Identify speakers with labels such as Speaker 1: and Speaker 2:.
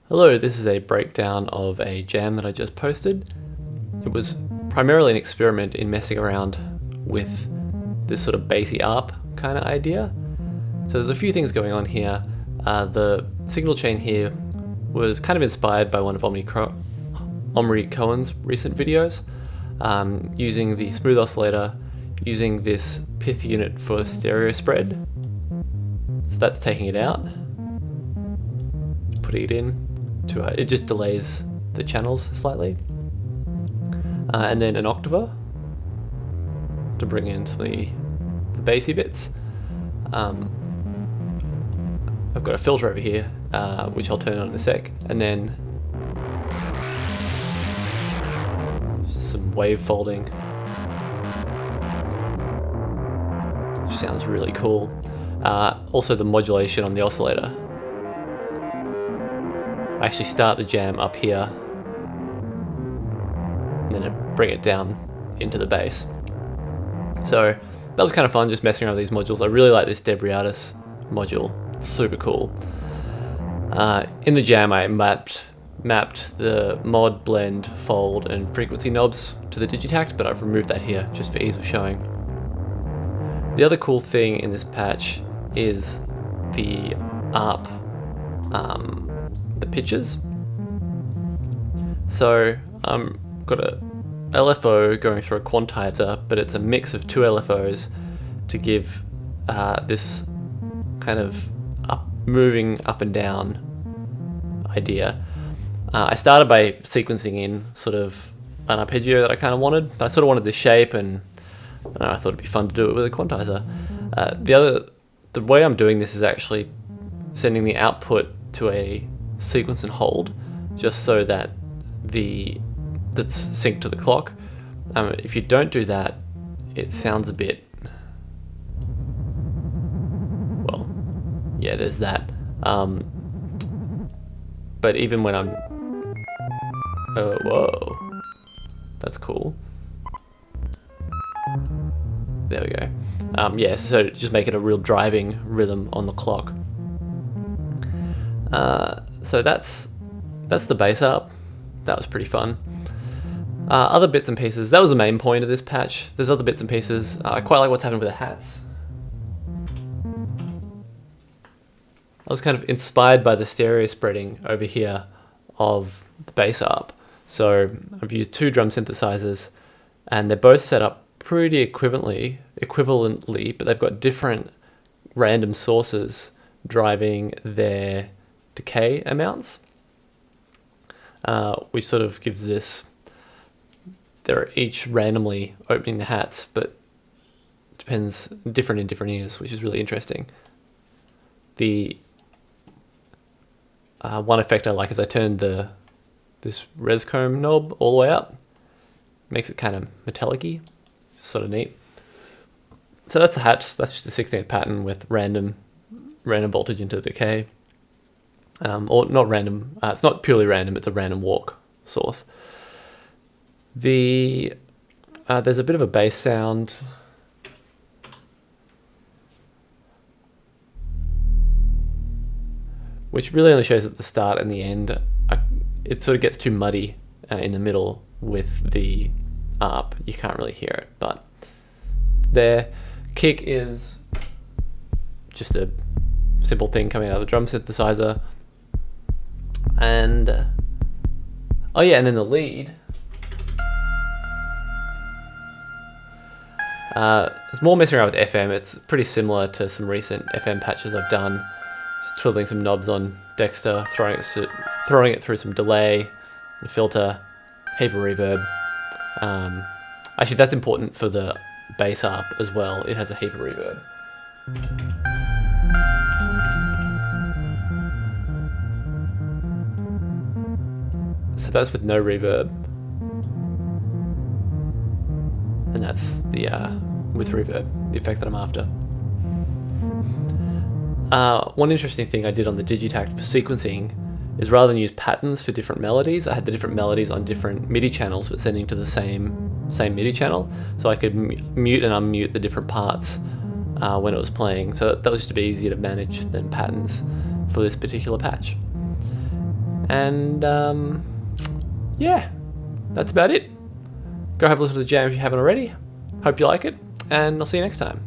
Speaker 1: Hello, this is a breakdown of a jam that I just posted. It was primarily an experiment in messing around with this sort of bassy ARP kind of idea. So there's a few things going on here. The signal chain here was kind of inspired by one of Omri Cohen's recent videos, using the smooth oscillator, using this pith unit for stereo spread. So that's taking it out, putting it in. It just delays the channels slightly, and then an octaver to bring in the bassy bits. I've got a filter over here, which I'll turn on in a sec, and then some wave folding, which sounds really cool. Also the modulation on the oscillator. I actually start the jam up here and then I bring it down into the bass. So that was kind of fun, just messing around with these modules. I really like this Debriatis module, it's super cool. In the jam I mapped the mod, blend, fold and frequency knobs to the Digitact, but I've removed that here just for ease of showing. The other cool thing in this patch is the ARP, the pitches. So got a LFO going through a quantizer, but it's a mix of two LFOs to give this kind of moving up and down idea. I started by sequencing in sort of an arpeggio that I kind of wanted, but I sort of wanted this shape, and I thought it'd be fun to do it with a quantizer. The way I'm doing this is actually sending the output to a sequence and hold, just so that that's synced to the clock. If you don't do that, it sounds a bit, well, yeah, there's that. But even when I'm, oh, whoa, that's cool. There we go. Yeah, so just make it a real driving rhythm on the clock. So that's the bass ARP. That was pretty fun. Other bits and pieces, that was the main point of this patch. There's other bits and pieces. I quite like what's happening with the hats. I was kind of inspired by the stereo spreading over here of the bass ARP. So I've used two drum synthesizers and they're both set up pretty equivalently, but they've got different random sources driving their decay amounts, which sort of gives this, they're each randomly opening the hats, but depends, different in different ears, which is really interesting. The one effect I like is I turned this res comb knob all the way up, makes it kind of metallic-y, sort of neat. So that's the hats. That's just a 16th pattern with random voltage into the decay. Or not random, it's not purely random, it's a random walk source. There's a bit of a bass sound. Which really only shows at the start and the end. It sort of gets too muddy in the middle with the ARP. You can't really hear it, but their kick is just a simple thing coming out of the drum synthesizer. And oh yeah, and then the lead. It's more messing around with FM. It's pretty similar to some recent FM patches I've done. Just twiddling some knobs on Dexter, throwing it through some delay, and filter, heap of reverb. Actually, that's important for the bass ARP as well. It has a heap of reverb. So that's with no reverb, and that's the with reverb, the effect that I'm after. One interesting thing I did on the Digitact for sequencing is rather than use patterns for different melodies, I had the different melodies on different MIDI channels but sending to the same MIDI channel, so I could mute and unmute the different parts when it was playing. So that was just a bit easier to manage than patterns for this particular patch. And yeah, that's about it. Go have a listen to the jam if you haven't already. Hope you like it, and I'll see you next time.